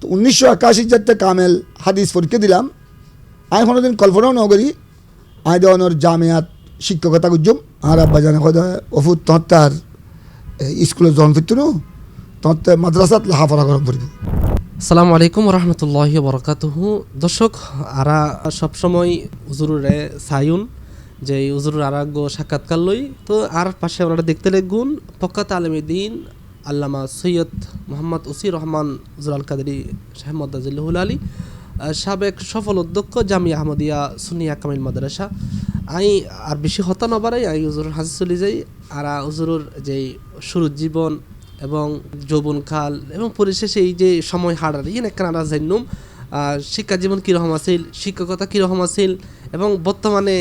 তো 1981 যাতে কামেল হাদিস পরীক্ষা দিলাম আমি কোনোদিন কল্পনাও ন করি আই দেওয়ানোর জামিয়াত শিক্ষকতা করছুম আর আব্বা জানে কথা অফুত তহতার স্কুলে জন ফিরতো তহতে মাদ্রাসাত লেখাপড়া করা পড়ব। আসসালামু আলাইকুম রহমতুল্লাহি বরকাতুহু। দর্শক আরা সবসময় হুজুরে সায়ুন যে হুজুরের আরাগ্য সাক্ষাৎকার লই তো আর পাশে আমরা দেখতে লেগুন পক্কাত আলমী দিন আল্লামা সৈয়দ মোহাম্মদ উসির রহমান হুজুর আল কাদেরি শাহ মদ্দাজিল্লাহুল আলী সাবেক সফল অধ্যক্ষ জামিয়া আহমদিয়া সুন্নিয়া কামিল মাদ্রাসা। আই আর বেশি হতা নবারাই আই হুজুরের হাজি চলে যাই আর হুজুরের যে শুরুর জীবন এবং যৌবনকাল এবং পরিশেষে এই যে সময় হারার ইয়ে একটা জানুম শিক্ষা জীবন কীরকম আছিল, শিক্ষকতা কীরকম আছিল এবং বর্তমানে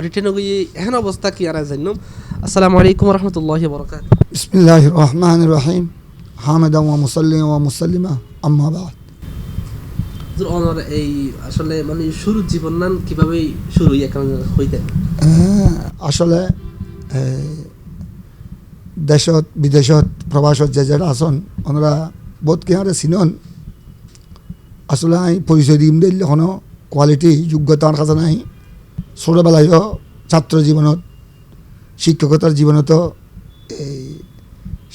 রিটেন গিয়ে এখন অবস্থা কি আর জানুম। আসসালামু আলাইকুম রহমতুল্লাহি বরকাত। বিসমিল্লাহির রহমানির রহিম হামিদান ওয়া মুসাল্লিমান ওয়া মুসাল্লিমা আম্মা বাদ। আমার এই আসলে মানে শুরুর জীবন নান কিভাবে শুরু হইতে আসলে দেশত বিদেশত প্রবাসত যে যারা আসন ওনারা বহুত কেহারে চিনন আসলে আমি পরিচয় দিম দিলে কোনো কোয়ালিটি যোগ্যতার কাছে নাই। ছোটোবেলায় ছাত্র জীবনত শিক্ষকতার জীবনত এই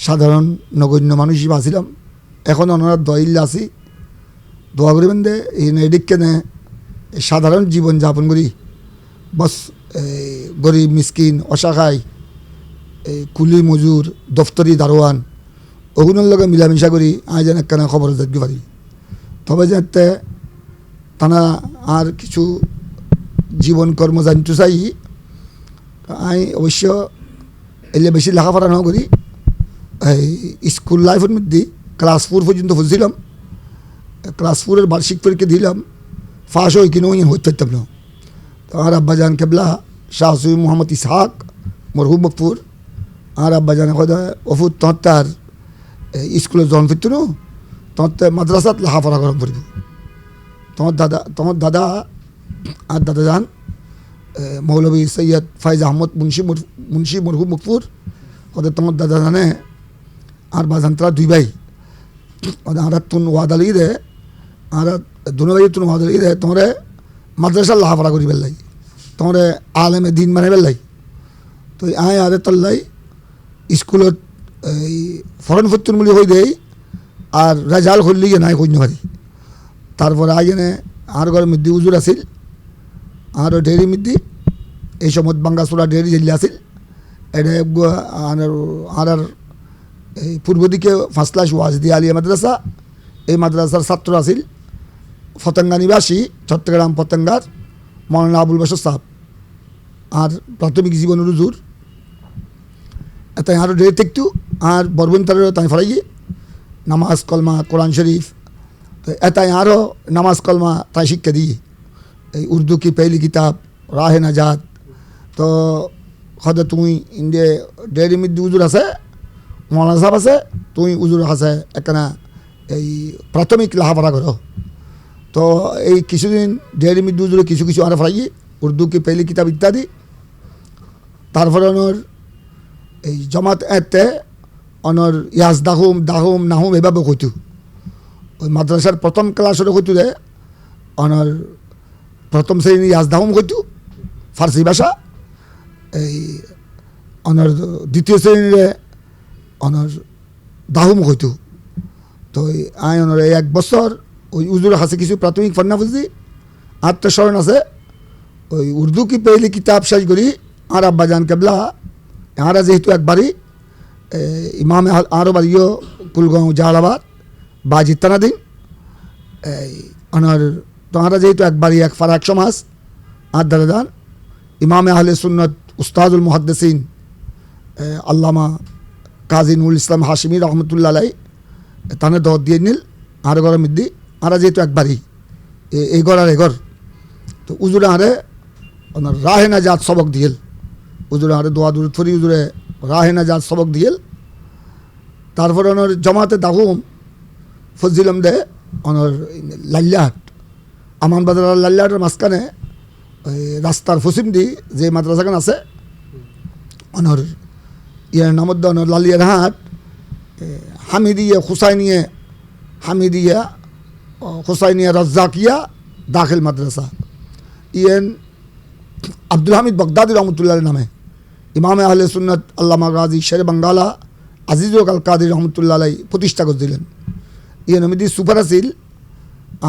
সাধারণ নগণ্য মানুষ হিসেবে আসিলাম। এখন ওনারা দইলে আছি দোয়া করবেন দে এই এদিককে সাধারণ জীবন যাপন করি বস গরিব মিসকিন অসহায় এই কুলি মজুর দফতরি দারোয়ান ওগুলোর লগে মিলামিশা করি আজ যেন একখানা খবর দেখতে পারি। তবে যাতে তারা আর কিছু জীবন কর্ম জানতে চাই আমি অবশ্য এলে বেশি লেখাপড়া না করি এই স্কুল লাইফের মধ্যে ক্লাস 4 পর্যন্ত পড়ছিলাম। ক্লাস 4-এর বার্ষিক পরীক্ষা দিলাম ফাঁস হয়ে কিনেও হইতে পারতাম না। তো আর আব্বাজান কেবলা শাহ সৈয়দ মোহাম্মদ ইসহাক মরহুম মকপুর আর আব্বাজান কথা অফুত তহতার স্কুলে জন ফিরতো না তহতে মাদ্রাসাত লেখাপড়া করা পড়ব। তোমার দাদা আর দাদা যান মৌলভী সৈয়দ ফাইজ আহমদ মুন্সি মরহুম মকপুর ওদের তোমার দাদা জানে আর বাজান তারা দুই ভাই আর তুন ওয়াদা লাগি দে আর দুনো ভাই তুন ওয়াদা লাগি দে তোমারে মাদ্রাসার লেখাপড়া করি পেলাই তোমারে আলেমে দিন মানে পেলাই। তো আয় আরে তল্লাই স্কুলত এই ফরেন ফতুন বলি হয়ে দেয় আর রেজাল করলি গিয়ে নাই কইন পারি। তারপরে আই এনে আর ঘরের মধ্যে উজুর আসিল আর ডেয়ারি মধ্যে এই সময় বাঙ্গাসোলা ডেয়ারি জেলি আসিল এটা আর এই পূর্ব দিকে ফার্স্ট ক্লাস ওয়াজদি আলিয়া মাদ্রাসা এই মাদ্রাসার ছাত্র আসিল ফতেঙ্গা নিবাসী চট্টগ্রাম পতেঙ্গার মৌলানা আবুল বাশর সাহেব আর প্রাথমিক জীবনের হুজুর তাই আরও ডেরি থাকতো আর বরবন্তারেরও তাই ফরাই নামাজ কলমা কোরআন শরীফ এটাই আরও নামাজ কলমা তাই শিক্ষা দিই এই উর্দু কি পেহলি কিতাব রাহে নাজাত। তো হয়তো তুমি ইন্ডিয়া ডেয়ারি মধ্যে উজুর আছে মৌলানা সাহেব আছে তুমি উজুর আছে একখানা এই প্রাথমিক লেখাপড়া করো। তো এই কিছুদিন ডেয়ারি মধ্যে উজুরে কিছু কিছু আরো ফরাই উর্দু কি পেহলি কিতাব ইত্যাদি। তারপরে ওনার এই জমাত এতে অনর ইয়াজ দাহুম নাহুম এভাবে কইতো ওই মাদ্রাসার প্রথম ক্লাসরে কইতো দে অনর প্রথম শ্রেণী ইয়াজ দাহুম কইতো ফার্সি ভাষা এই অনর দ্বিতীয় শ্রেণীরে অনর দাহুম কইতো। তো আই অনর এই 1 বছর ওই উজুর কাছে কিছু প্রাথমিক ফন্না বুঝি আত্মস্মরণ আছে ওই উর্দু কি পেহলি কিতাব শেষ করি আর আব্বাজান কেবলা এঁরা যেহেতু একবারই ইমামে আরও বাড়িও কুলগাঁও জাহালাবাদ বা জিত্তানাদিন এই ওনার তোমরা যেহেতু একবারই এক ফারা 100 মাস আর দাদাদান ইমামে আহলে সুন্নত উস্তাদুল মুহাদ্দিসিন আল্লামা কাজী নুরুল ইসলাম হাশিমি রহমতুল্লাহ আলাই তানে দর দিয়ে নিল আর ঘরের মধ্যে আরা যেহেতু একবারই এই ঘর আর এঘর তো উজুরে আরে ওনার রাহে নাজাত সবক দিয়েল উজুরে আরে দোয়া দূর ফরি উজুরে রাহে নাজাত সবক দিয়েল। তারপরে ওনার জমাতে দাহুম ফজিলম দে ওনার লাল্লাহাট আমান বাজার লাল্লাহাটের মাঝখানে ওই রাস্তার পশ্চিম দি যে মাদ্রাসাখান আছে ওনার ইয়ার নামদ্দ ওনার লালিয়ার হাট হামিদিয়া খুসাইনিয়ে হামিদিয়া হুসাইনিয়া রাজ্জাকিয়া দাখিল মাদ্রাসা ইয়েন আব্দুল হামিদ বগদাদি রহমতুল্লাহ নামে ইমাম আহলে সুন্নত আল্লামা গাজী শের বাঙ্গালা আজিজুল আল কাদির রহমতুল্লাহ আলাই প্রতিষ্ঠা করছিলেন ইয়েন অমিদি সুপার আসিল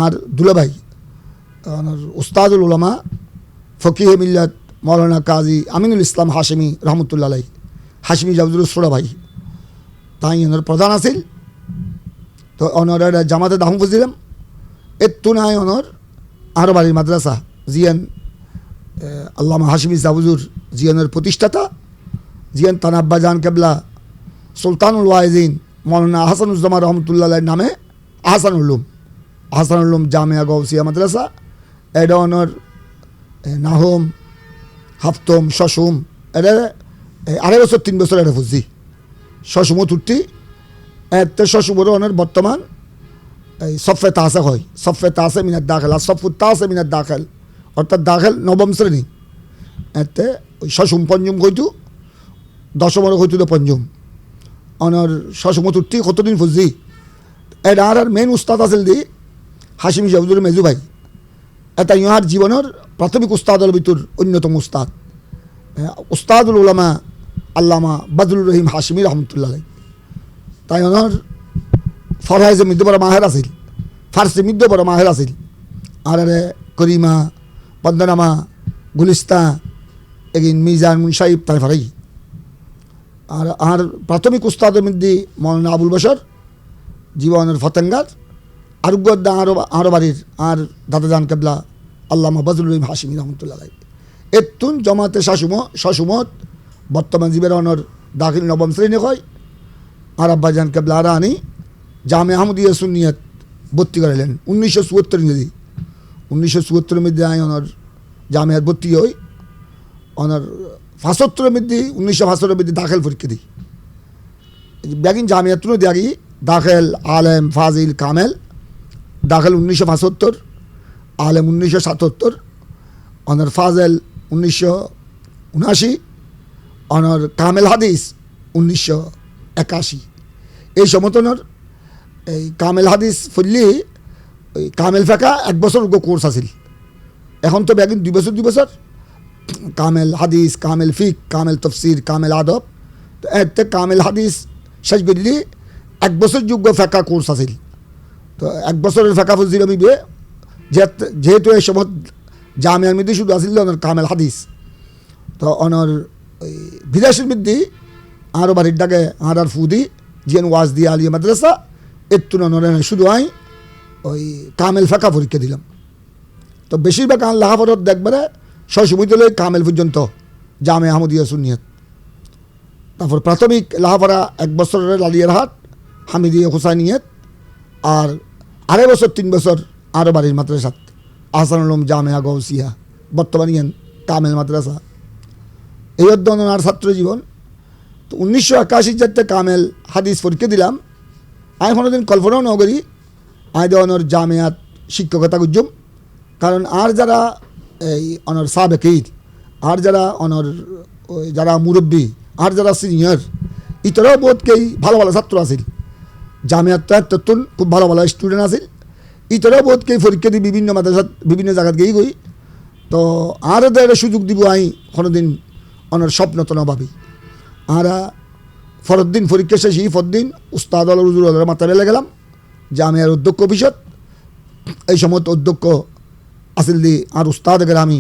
আর দুলাভাই উস্তাদুল উলামা ফকিহ মিল্লাত মৌলানা কাজী আমিনুল ইসলাম হাশমি রহমতুল্লাহ আলাই হাশমি জাবজুল সোরা ভাই তাই ওনার প্রধান আছিল তো ওনার জামাতে দাম বুঝছিলাম এত্তু নাই ওনার আরো বাড়ির মাদ্রাসা জিয়ান আল্লামা হাশমি জাবজুর জিয়ানের প্রতিষ্ঠাতা জিয়ান তানাব্বা জান কেবলা সুলতানুল ওয়াইজিন মৌলানা আহসানুজ্জামান রহমতুল্লাহ নামে আহসানুল জামিয়া গৌসিয়া মাদ্রাসা এটা ওনার নাহম হাফতম শশুম এটা 2.5 বছর 3 বছর এটা বুঝছি শশুমত উঠতি এতে শশুমর ওনার বর্তমান এই সফে তাসে হয় সফে তাসে মিনাত দাখেল আর সফু তাসে মিনাত দাখেল অর্থাৎ দাখেল নবম শ্রেণী এতে ওই শশুম পঞ্চম হইতু দশমর হইতু তো পঞ্চম ওনার শশুমত উঠতি কতদিন বুঝছি এটা আর মেন উস্তাদ আছিল দি হাশিমি জাবজুর মেজু ভাই এটা ইহার জীবনের প্রাথমিক উস্তাদর ভিতর অন্যতম উস্তাদ উস্তাদুল উলামা আল্লামা বদরুর রহিম হাশিমি রহমতুল্লাহ তাই ওনার ফরহাইজে মধ্যে বড় মাহের আছিল ফার্সি মধ্যে বড় মাহের আছিল আর করিমা বন্দনামা গুলিস্তা এগিন মিজান মুনসাইব তাই ফারাই আর প্রাথমিক উস্তাদের মধ্যে মৌলানা আবুল বশর জীবনের ফতেঙ্গার আরোগ্যদা আরো বাড়ির আর দাদাজান কেবলা আল্লামা বদরুল রহিম হাশিমি রহমতুল্লাহ এতুন জমাতে শাসুমত বর্তমান জীবের অনর দাখিল নবম শ্রেণী হয় আর আব্বাজান কেবলা আর আনি জামে আহমদিয়া সুন্নিয়ত ভর্তি করাইলেন 1974 ইংরেজি 1974 মধ্যে আই অনর জামিয়াত ভর্তি হই অনর 75 মধ্যে 1975 মধ্যে দাখিল পরীক্ষা দিই ব্যাগিন জামিয়াত দিয়াগি দাখিল আলেম ফাজিল কামেল দাখিল 1975 আলেম 1977 অনর ফাজেল 1979 অনর কামেল হাদিস 1981 এই সমতনের এই কামেল হাদিস ফুললি ওই কামেল ফেকা 1 বছর কোর্স আছিল এখন তো ব্যাগিন 2 বছর কামেল হাদিস কামেল ফিক কামেল তফসির কামেল আদব তো এতে কামেল হাদিস শেষ করলি 1 বছর যোগ্য ফেকা কোর্স আছিল তো 1 বছরের ফেকা ফুলছিল আমি যেহেতু এই সময় জামিয়ার মধ্যে শুধু আসিল ওনার কামেল হাদিস তো ওনার ওই বিদেশের মধ্যে আরও বাড়ির ডাকে আর ফুদি জিয়ান ওয়াজ দিয়ে আলিয়া মাদ্রাসা এত্তু শুধু আই ওই কামেল ফাঁকা পরীক্ষা দিলাম তো বেশিরভাগ লাহাফরত দেখবারে সশবিদ্যালয় কামেল পর্যন্ত জামে আহমদিয়া সুন্নিয়ত তারপর প্রাথমিক লাহাফারা 1 বছরের লালিয়ারহাট হামিদিয়া হুসাইনিয়ত আর 2.5 বছর 3 বছর আরও বাড়ির মাদ্রাসাত আহসানুল জামিয়া গৌসিয়া বর্তমানে কামেল মাদ্রাসা এই অধ্যয়ন আর ছাত্র জীবন তো 1981 যাতে কামেল হাদিস পরীক্ষা দিলাম আমি কোনোদিন কল্পনাও নগরী আই দেওয়ানোর জামিয়াত শিক্ষকতা গুজম কারণ আর যারা এই অনর সাবেকির আর যারা অনর ওই যারা মুরব্বী আর যারা সিনিয়র ইতরাও বোধকেই ভালো ভালো ছাত্র আছিল জামিয়াত তত্তুন খুব ভালো ভালো স্টুডেন্ট আছিল ইতরাও বোধকেই পরীক্ষা দিই বিভিন্ন মাদ্রাসাত বিভিন্ন জায়গাত গিয়ে গই তো আর এদের সুযোগ দিব আই কোনোদিন অনর স্বপ্ন তো না ভাবি আর ফরদ্দিন পরীক্ষা শেষ ফরদ্দিন উস্তাদ রুজুর মাথা বেলে গেলাম জামিয়ার অধ্যক্ষ অফিসত এই সময় অধ্যক্ষ আসিল দি আর উস্তাদ গ্রামী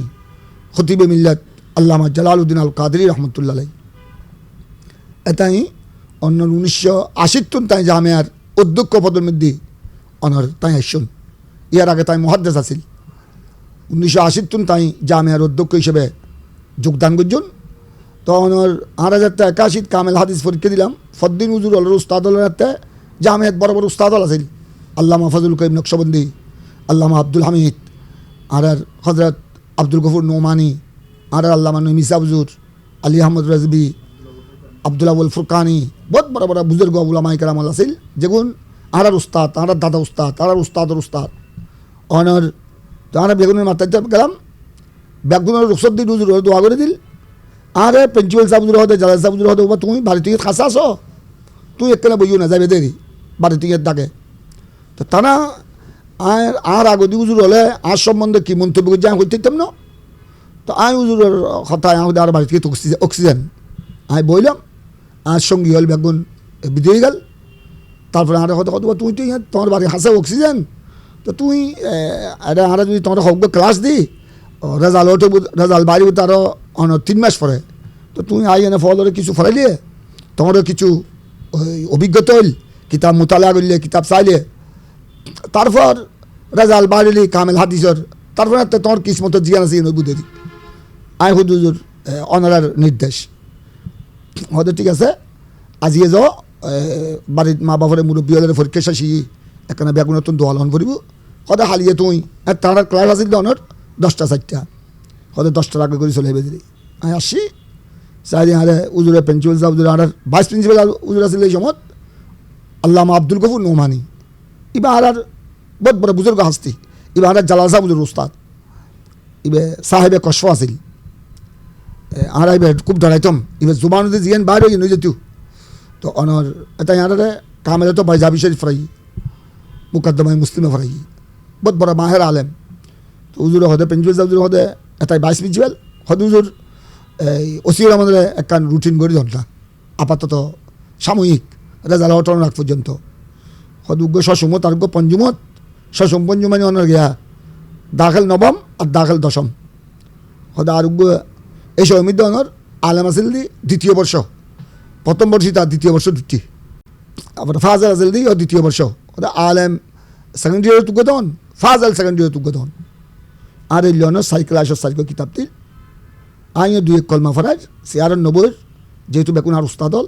খতিবে মিল্লাত আল্লামা জালালউদ্দিন আল কাদরি রহমতুল্লাহ এটাই অন্য 1980 তাই জামিয়ার অধ্যক্ষ পদের মধ্যে অনর তাই আসুন ইয়ার আগে তাই মুহাদ্দিস আসিল 1980 তাই জামিয়ার অধ্যক্ষ হিসেবে যোগদান করছেন তো অনর 2081 কামেল হাদিস পরীক্ষা দিলাম ফদ্দিন হুজুর অলর উস্তাদ হাতে জামিয়াত বড় বড় উস্তাদ আসিল আল্লামা ফজলুল করিম নকশবন্দি আল্লামা আব্দুল হামিদ আর হজরত আব্দুল গফুর নোমানি আর আল্লামা নমিসা হুজুর আলী আহমদ রাজবি আব্দুল আবুল ফুরকানি বহুত বড় বড় বুজুর্গ উলামায়ে কেরাম আসিল যেগুন আর উস্তাদ আর দাদা উস্তাদ আর উস্তাদর উস্তাদ অনর তো আর বেগুনের মাথায় গেলাম বেগুনের রুখসত দিন হুজুর দোয়া করে দিল আরে প্রিন্সিপাল সাহেবুর হতে জালাল সাহেবুর হতে তুমি বাড়ি থেকে খাসা আসো তুই এখানে বইও না যাবে দেরি বাড়ি থেকে ডাকে তো তারা আর আগদি উজুর হলে আর সম্বন্ধে কি মন্তব্য করছি আমি করতে দিতাম না। তো আমি উজুরের কথায় আমাদের আর বাড়ি থেকে অক্সিজেন আমি বললাম আর সঙ্গী হল বেগুন বিদেয় গেল। তারপরে আর কথা কথা তুই তুই তোমার বাড়ি হাসে অক্সিজেন তো তুই আর যদি তোমার হক ক্লাস দিই রেজাল্ট ওঠে রেজাল্ট বাড়ি তারও 3 মাস পরে তো তুই আই এনে ফল কিছু ফরাইলে তোমারও কিছু অভিজ্ঞতা হইল কিতাব মোতালা করলে কিতাব চাইলে তারপর রেজাল্ট বাড়িলি কামেল হাদিসর তারপরে তোমার কিসমত জিয়ান আছে বুঝে দিই আই হুজুর অনারার নির্দেশ হয়তো ঠিক আছে আজিয়ে যাও বাড়ির মা বাবার মুরব্বী হলে পরীক্ষা শেষি এখানে বেগুন নতুন দোয়ালন করিব সদায় হালিয়ে তুই তার ক্লাস আছিল অনার 10টা 4টা সদায় 10টার আগে করে চলে বেঁধে দিই আমি আসছি চাই আরে উজুরে প্রিন্সিপাল সাহেব উজুর আর ভাইস প্রিন্সিপাল উজুর আছিল এই সময় আল্লামা আব্দুল গফুর নোমানি এবার আর বহুত বড় বুজুর্গ হাসতি এবার আর জালাল সাহেব উজুর উস্তাদ ইবে সাহেবে কষ্ট আছিল আর এবার খুব ডরাইতাম এবার জুবান জিয়ান বাইরে গিয়ে যেত তো অনর এটা ইয়ারে কামেলে তো পাঞ্জাবি শরীফ ফরাই মুকদ্দমায় মুসলিমে ফরাই বহুত বড় মাহের আলেম তো উজুর হদে প্রিন্সিপাল সাহেব হদে এটাই ভাইস প্রিন্সিপাল হদে উজুর ওসির আমাদের একখান রুটিন করে ধরলা আপাতত সাময়িক রেজাল্ট অটন রাখ পর্যন্ত হদুগ্য সসমত আর পঞ্জুমত সসম পঞ্জুমানি অনার গিয়া দাখিল নবম আর দাখিল দশম হদে আরোগ্য এই সময় মধ্যে অনর আলেম আসিল দি 2য় বর্ষ প্রথম বর্ষই তার 2য় বর্ষ দুটি আবার ফাজল আসিল দি ও 2য় বর্ষ হদে আলেম সেকেন্ড ইয়ার তুগ্য তখন ফাজল সেকেন্ড ইয়ার তুগ্য তখন আর এই লিওনের সাইকেল আসর সাইকেল কিতাব দিল আইও 2 কলমা ফরাজ সিয়ারের নবর যেহেতু বেকুন আর উস্তাদল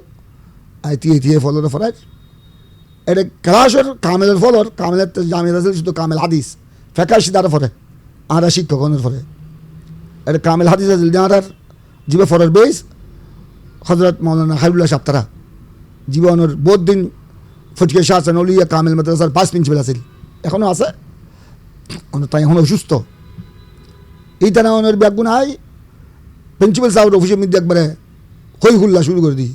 আইতিয়ে ফলর ফরাজ এটা ক্লাসের কামেলের ফলর কামেলের জামিয়া আছে শুধু কামেল হাদিস ফেকাশি তারা ফরে আর শিক্ষকনের ফরে এটা কামেল হাদিস আছে যার জীবে ফরের বেস হজরত মৌলানা খাইরুল্লাহ সাহেব তারা জীবনের বহুত দিন ফটকে শাহ নলিয়া কামেল মাদ্রাসার ভাইস প্রিন্সিপাল আছিল এখনও আছে তাই এখন অসুস্থ এই তারা ওনার ব্যাগুন আই প্রিন্সিপাল সাহেবের অফিসের মধ্যে একবারে হই হুল্লা শুরু করে দিই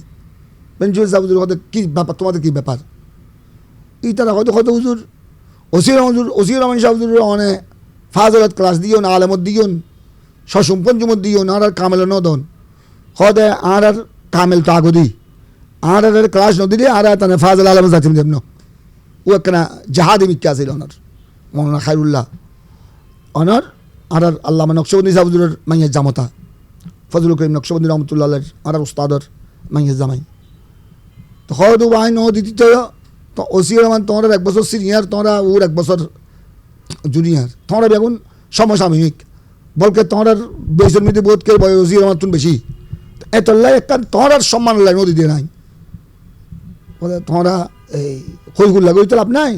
প্রিন্সিপাল সাহেব হয়তো কী ব্যাপার তোমাদের কী ব্যাপার এই তারা হয়তো হয়তো হুজুর ওসির রহমান সাহেব অনে ফাজলত ক্লাস দিও না আলেমত দিও সসম পঞ্চমত দিও না আর কামেল নদন হদে আর কামেল তো আগদি আর ক্লাস নদিলে আর তানে ফাজল আলম জাতিম দেবন ও একখানা জাহাদি মিক্কা আছিল অনার মৌলানা খাইরুল্লাহ অনার আর আল্লামা নকশবন্দি সাহুজুরের মাইয়ের জামতা ফজলুল করিম নকশবন্দি রহমতুল্লাহ আর উস্তাদর মাইয়ের জামাই তো হয়তো আইন দিতি তো ওসি রহমান তোমরা 1 বছর সিনিয়র তোমরা ওর 1 বছর জুনিয়র তোমরা বেগুন সমসাময়িক বলকে তোমরা বয়সের মধ্যে বোধ করে ওসি রহমান তুমি বেশি এতলাই একটা তোমরা সম্মান লাই নদী দিয়ে নাই বলে তোমরা এই হইগুল্লা গই তো লাভ নাই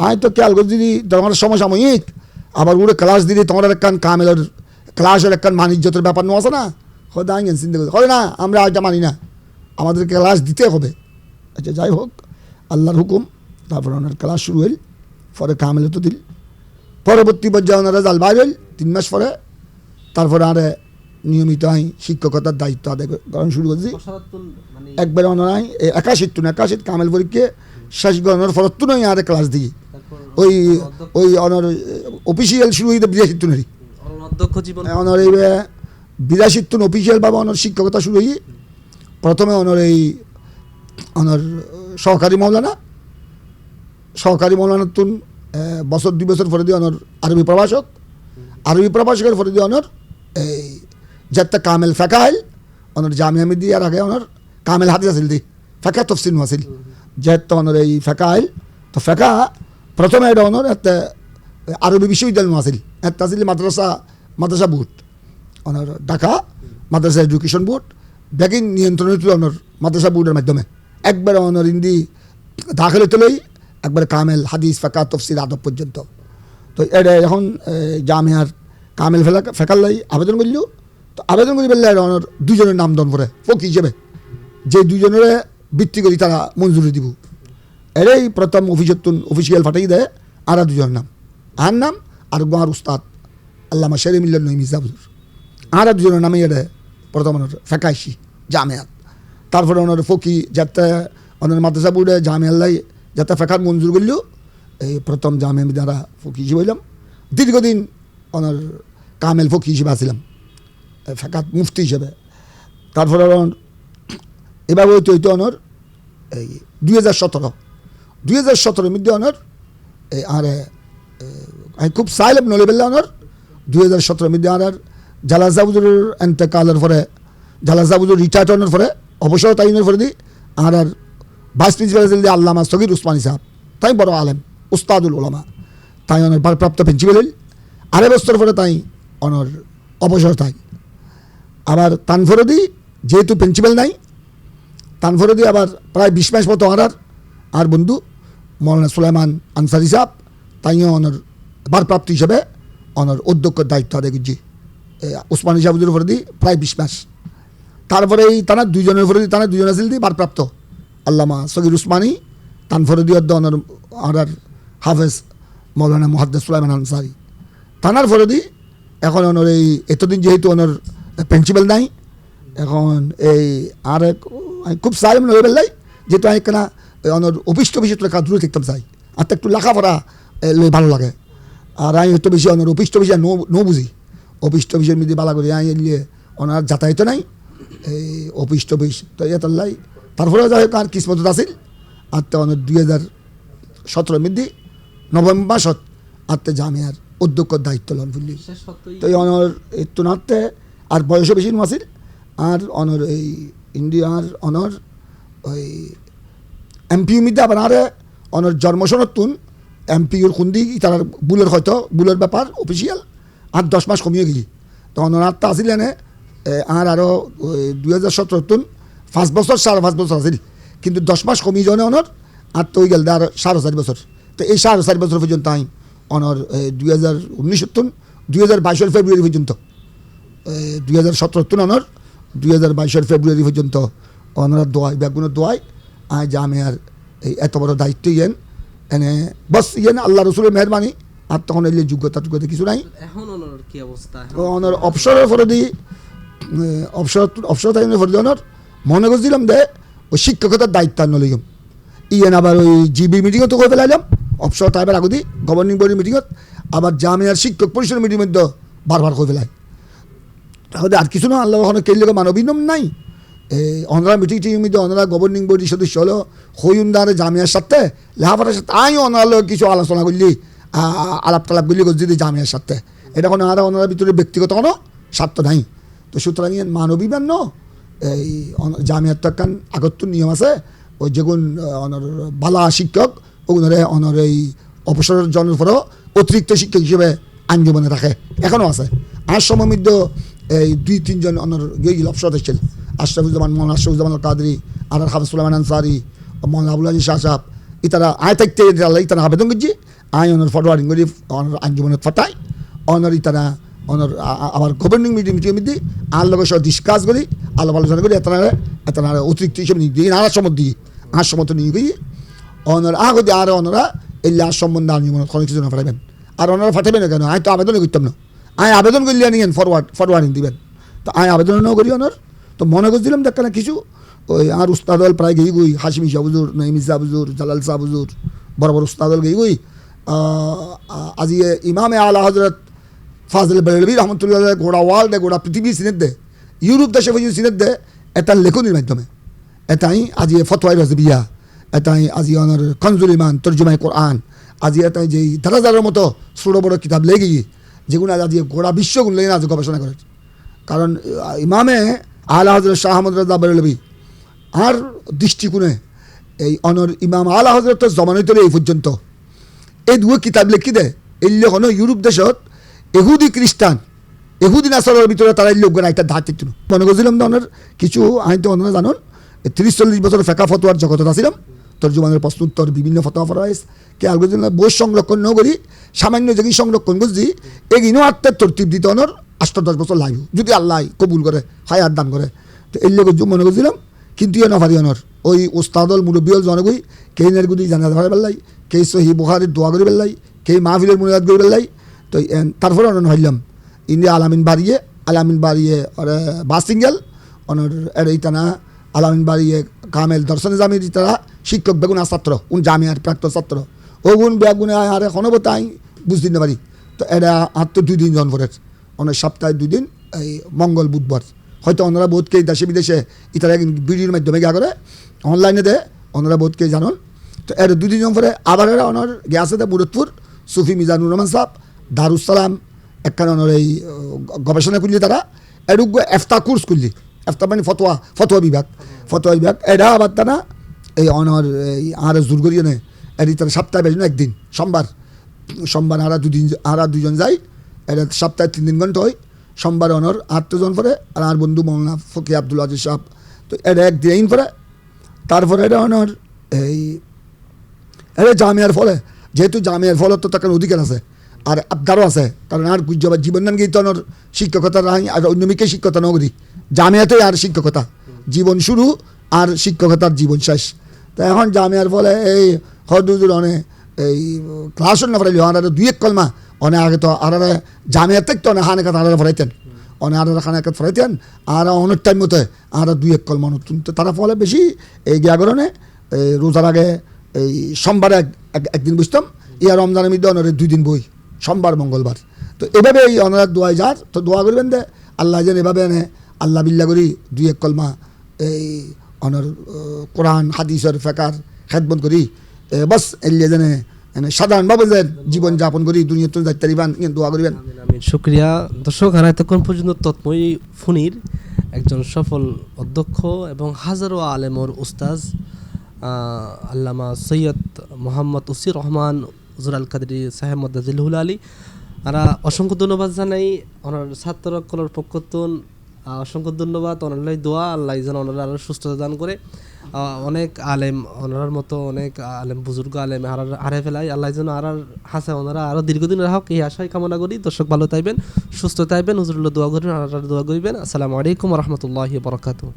আয় তো খেয়াল করে দিদি তোমার সমসাময়িক আবার ওরে ক্লাস দিদি তোমরা একখান কামেলের ক্লাসের একখান মানিজ্যতের ব্যাপার নো আছে না হয়তো আইন চিন্তা করতে হবে না আমরা এটা মানি না আমাদের ক্লাস দিতে হবে আচ্ছা যাই হোক আল্লাহর হুকুম তারপর ওনার ক্লাস শুরু হইল পরে কামেলে তো দিল পরবর্তী পর্যায়ে ওনারা জাল বাইর হইল 3 মাস পরে তারপরে আর নিয়মিত আই শিক্ষকতার দায়িত্ব আদায় করা শুরু করছি একবারে ওনারাই 81 কামেল পরীক্ষা শেষ গণর ফরত্ব নয় আর ক্লাস দিই ওই অনার অফিসিয়াল শুরু হইতে 82 অনার এই 82 অফিসিয়াল বাবা ওনার শিক্ষকতা শুরু হই প্রথমে ওনার এই ওনার সহকারী মৌলানা তুন বছর 2 বছর পরে দিয়ে ওনার আরবি প্রভাষকের পরে দিয়ে ওনার এই যাতে কামেল ফেকা আইল ওনার জামিয়া মিদি আর আগে ওনার কামেল হাদিস আসিল দি ফেকা তফসিল আসিল যেহেতু ওনার এই ফেকা আইল তো ফেকা প্রথমে এটা ওনার একটা আরবি বিশ্ববিদ্যালয় আসিল একটা আসিল মাদ্রাসা বোর্ড ওনার ঢাকা মাদ্রাসা এডুকেশন বোর্ড ব্যাগিং নিয়ন্ত্রণ হয়েছিল ওনার মাদ্রাসা বোর্ডের মাধ্যমে একবার ওনার হিন্দি দাখিল হতে লই একবার কামেল হাদিস ফেকা তফসিল আদব পর্যন্ত তো এটা এখন জামিয়ার কামেল ফেকার লাই আবেদন করল তো আবেদন করি বললে ওনার 2 জনের নাম দন করে ফকি হিসেবে যে 2 জনের ভিত্তি করি তারা মঞ্জুরি দিব এরাই প্রথম অফিসিয়াল ফাটাই দেয় আর 2 জনের নাম আর গোয়ার উস্তাদ আল্লামা শেরিমিল্লাহ নঈমি জাবুর আর 2 জনের নামে এটা প্রথম ওনার ফেকাইশি জামিয়াত তারপরে ওনার ফকি যাতে ওনার মাদ্রাসা বোর্ডে জামিয়াল্লাই যাতে ফেকার মঞ্জুর করল এই প্রথম জামে যারা ফকি হিসেবে হইলাম দীর্ঘদিন ওনার কামেল ফকি হিসেবে আসছিলাম ফেকাত মুফতি হিসেবে তারপরে এভাবে হইতে হইতে ওনার এই 2017 মধ্যে ওনার এই আর আমি খুব চাইলাম নলে বেললে ওনার 2017 মধ্যে আর জালাসা হুজুরের এন্তেকালের পরে জালাসা হুজুর রিটায়ার্ড হওয়ার পরে অবসর তাইনের পরে দিই আর ভাইস প্রিন্সিপাল দিয়ে আল্লামা সগির উসমানী সাহেব তাই বড় আলেম উস্তাদুল ওলামা তাই ওনার ভারপ্রাপ্ত প্রিন্সিপাল আড়াই বছর পরে তাই ওনার অবসর তাই আবার তানফরদি যেহেতু প্রিন্সিপাল নাই তানফরদি আবার প্রায় 20 মাস মতো আর বন্ধু মৌলানা সুলাইমান আনসারি সাহেব তাইও ওনার ভারপ্রাপ্ত হিসেবে ওনার অধ্যক্ষের দায়িত্ব আদায় করছি উসমানী সাহেবুদ্দুর ফরদি প্রায় 20 মাস তারপরে এই তারা দুইজনের ফরদি তারা দুজন আছিল দি ভারপ্রাপ্ত আল্লামা সগির উসমানী তানফরদি অদ্দ ওনার আর হাফেজ মৌলানা মুহাদ্দিস সুলাইমান আনসারি তানার ফরদি এখন ওনার এই এতদিন যেহেতু ওনার প্রিন্সিপাল নাই এখন এই আর খুব চাইলাম নয় বেলাই যেহেতু আমি কেনা ওনার অফিস টফিস একটু লেখা দূরে থাকতাম চাই আর তো একটু লেখাপড়া লই ভালো লাগে আর আমি একটু বেশি ওনার অফিস টফিস নো বুঝি অফিস টফিসের মধ্যে বালা করি আমি এলিয়ে ওনার যাতায়াত নাই এই অফিস টফিস তো এতাল্লাই তারপরে যাই হোক আর কিসমত আছিল আর তো ওনার 2017 মধ্যে নভেম্বর মাসত আর তো জামিয়ার অধ্যক্ষর দায়িত্ব লন ফুললি তো ওনার একটু নাতে আর বয়সও বেশি আছিল আর অনর এই ইন্ডিয়ার অনর ওই এমপিউ মধ্যে আবার আরে অনর জন্মসনতুন এমপিউর খুন্দি তার বুলের হয়তো বুলের ব্যাপার অফিসিয়াল আর 10 মাস কমিয়ে গেছি তো অনর আটটা আসিল এনে আর আরও 2017 5 বছর 5.5 বছর আসিল কিন্তু 10 মাস কমিয়ে যাওয়া অনর আর তো ওই গেল আর 4.5 বছর তো এই 4.5 বছর পর্যন্ত আমি অনর 2019 2022 ফেব্রুয়ারি পর্যন্ত 2017 অনর 2022 ফেব্রুয়ারি পর্যন্ত ওনারা দোয়াই ব্যাগুনের দোয়াই আয় জামিয়ার এই এত বড় দায়িত্ব ইয়েন এনে বস ইয়েন আল্লাহ রসুলের মেহরবানি আর তখন এলে যোগ্যতা কিছু নাই এখন ওনার কি অবস্থা ওনার অবসরের পরে দিই অবসর টাইমের পরে ওনার মনে করছিলাম দে ওই শিক্ষকতার দায়িত্ব নলিগম ইয়েন আবার ওই জিবি মিটিংও তো করে ফেলাইলাম অবসর টাইমের আগে দিই গভর্নিং বডি মিটিংত আবার জামিয়ার শিক্ষক পরিষদের মিটিংয়ের মধ্যে বারবার করে ফেলাই তাহলে আর কিছু না আল্লাহ ওখানে কেলে মানবীনম নাই ওনারা মিটিং টিমের মধ্যে ওনারা গভর্নিং বডির সদস্য হলো হইউন্দারে জামিয়ার সাথে লেখাপড়ার সাথে তাই ওনারা কিছু আলোচনা করলি আলাপ টালাপ করলি যদি জামিয়ার সাথে এটা কোনো আর ওনারা ভিতরে ব্যক্তিগত কোনো স্বার্থ নাই তো সুতরাং মানবীবান্য এই জামিয়ার তো একখান আগত্য নিয়ম আছে ওই যেগুন ওনার বালা শিক্ষক ওনারে ওনার এই অবসরের জনের পরেও অতিরিক্ত শিক্ষক হিসেবে আঞ্জুমানে রাখে এখনও আছে আর সময় মধ্যে এই 2-3 জন অনর গিয়ে অবসর এসেছিল আশরাফুজ্জামান মৌলানা আশরাফুজ্জামান কাদরি আর হাফিজ সুলাইমান আনসারি মৌলানা আবুল আজিজ শাহ সাহেব ইতারা আয় থাকতে ইতারা আবেদন করছি আয় অনর ফটোয়ারিং করি অনর আঞ্জুমানের ফটাই অনর ইতারা অনর আবার গভর্নিং মিটিংয়ের মধ্যে আর লোকের সহ ডিসকাস করি আলাপ আলোচনা করি এতনারা অতিরিক্ত হিসেবে নিয়ে দিই আর সম্মত দিই আর সম্মত নিয়ে গিয়ে অনর আগদি আর অনরা এলে আর সম্বন্ধে আঞ্জুমানের কোনো কিছু না ফাটাবেন আর ওনারা ফাটাবেন না কেন আমি তো আবেদনই করতাম না আমি আবেদন করলে নিয়েন ফরওয়ার্ডিং দিবেন তো আমি আবেদনও করি ওনার তো মনে করছিলাম দেখ না কিছু ওই আর উস্তাদল প্রায় গেই গুই হাসিমি শাহ হুজুর নঈমি শাহ হুজুর জালাল শাহ হুজুর বড় বড় উস্তাদল গেই গুই আজি ইমামে আলা হজরত ফাজল বেলবি রহমতুল্লাহ গোড়া ওয়ার্ল্ডে গোড়া পৃথিবী সিনেট দে ইউরোপ দেশে পর্যন্ত সিনেট দে এটা লেখনির মাধ্যমে এটাই আজি ফতোয়াই রাজবিয়া এটাই আজি ওনার কনজুল ইমান তর্জমাই কোরআন আজি এটাই যে দারাজারের মতো ছোট বড় কিতাব লেগে যেগুলো আজ গোড়া বিশ্বগুলো লেগে আজ গবেষণা করে কারণ ইমামে আলা হজরত শাহ আহমদ রাজা বেরলবি আর দৃষ্টিকোণে এই অনর ইমাম আলা হজরত জমানো তোলে এই পর্যন্ত এই দুটো কিতাব লিখি দেয় এই লেখন ইউরোপ দেশত এহুদি খ্রিস্টান এহুদি নাসরের ভিতরে তারা এই লোকগুলো একটা ধার দেখছিল মনে করছিলাম তো অনার কিছু আমি তো অন্য জানুন 30-40 বছর ফেঁকা ফতোয়ার জগতত আসছিলাম তর্জমানের প্রশ্ন উত্তর বিভিন্ন ফতোয়া ফরাইস কে আলগোজন বই সংরক্ষণ ন করি সামান্য যেগুলি সংরক্ষণ করছি এগিনো আত্মের তরতিব দিতে অনর 8-10 বছর লাগবে যদি আল্লাহ কবুল করে হায়াত দান করে তো এই লোক মনে করছিলাম কিন্তু ইয়ে নফারি অনর ওই ওস্তাদল মুরব্বিয়ল জনগুই কেই নেরগুদি জানা ধরে পেলাই কেই সহি বুখারির দোয়া করে পেলাই কেই মাহফিলের মুনাজাত করে পেলাই তো তারপরে অনর হইলাম ইন্ডিয়া আলামিন বাড়িয়ে বাসিঙ্গেল অনর এটানা আলামিন বাড়িয়ে কামেল দর্শনে জামির তারা শিক্ষক বেগুনা ছাত্র উন জামিয়ার প্রাক্তন ছাত্র ও গুণ ব্যাগুনে আর এখনও তাই বুঝতে না পারি তো এটা আর তো 2 দিন জন পরে অনেক সপ্তাহে 2 দিন এই মঙ্গল বুধবার হয়তো ওনারা বোধকে দেশে বিদেশে ইতারা ভিডিওর মাধ্যমে গিয়া করে অনলাইনে দেয় ওনারা বোধকে জানুন তো এর 2 দিন পরে আবার এরা ওনার গিয়াছে মুরদপুর সুফি মিজানুর রহমান সাহেব দারুসালাম একখানে ওনার এই গবেষণা করলি তারা এডুগ এফতা কোর্স করলি এফতা মানে ফতোয়া বিভাগ এটা আবার তারা এই অনার এই আর জোর করিয়ে নেয় এটি তারা সপ্তাহে বেশ একদিন সোমবার আরা দুজন যাই এটা সপ্তাহে 3 দিন ঘন্টা হয় সোমবার অনর 8 জন পরে আর বন্ধু মৌলানা ফকি আব্দুল আজিজ সাহেব তো এটা একদিন পরে তারপরে এটা অনর এই এটা জামিয়ার ফলে যেহেতু জামিয়ার ফলে তো তার অধিকার আছে আর আবদারও আছে কারণ আর জীবন নাম গিয়ে তনর শিক্ষকতা রাহি আর অন্যমিকে শিক্ষকতা নগরী জামিয়াতে আর শিক্ষকতা জীবন শুরু আর শিক্ষকতার জীবন শেষ তো এখন জামিয়ার ফলে এই হদুদুর অনেক এই ক্লাসও না ফেরাইলি আর 2-1 কলমা অনেক আগে তো আর জামিয়ার থেকে তো অনেক হানাকাত আর ফেরাইতেন অনেক আর হানাকাত ফেরাইতেন আর অনেক টাইম মতো আর 2-1 কলমা নতুন তো তারা ফলে বেশি এই গ্যাগরণে এই রোজার আগে এই সোমবারে একদিন বুঝতাম ইয়া রমজানের মধ্যে অনেক 2 দিন বই সোমবার মঙ্গলবার তো এভাবে এই অনার দোয়ায় যার তো দোয়া করবেন দে আল্লাহ যেন এভাবে এনে আল্লাহ বিল্লা করি 2-1 কলমা এই অনার কোরআন হাদিসের ফেকার খেদমত করি বাস এলিয়ে যেনে সাধারণভাবে যে জীবনযাপন করি দুনিয়া তো যাইতে পারিবেন দোয়া করবেন শুক্রিয়া দর্শক আর এতক্ষণ পর্যন্ত তৎময়ী ফোনির একজন সফল অধ্যক্ষ এবং হাজারো আলেমর উস্তাজ আল্লামা সৈয়দ মোহাম্মদ উসির রহমান হুজুর আল কাদরি সাহেব মদাজিলহুল আলী আরা অসংখ্য ধন্যবাদ জানাই ওনার ছাত্রকলের পক্ষতুন অসংখ্য ধন্যবাদ ওনার দোয়া আল্লাহ যেন ওনারা আরও সুস্থতা দান করে অনেক আলেম ওনার মতো অনেক আলেম বুজুর্গ আলেম হারে ফেলাই আল্লাহ যেন আর হাসে ওনারা আরও দীর্ঘদিন রাখক এই আশাই কামনা করি দর্শক ভালো থাকবেন সুস্থ থাকবেন হুজুরুল্লাহ দোয়া করবেন আর দোয়া করবেন আসসালামু আলাইকুম রহমতুল্লাহি বরকাতুহু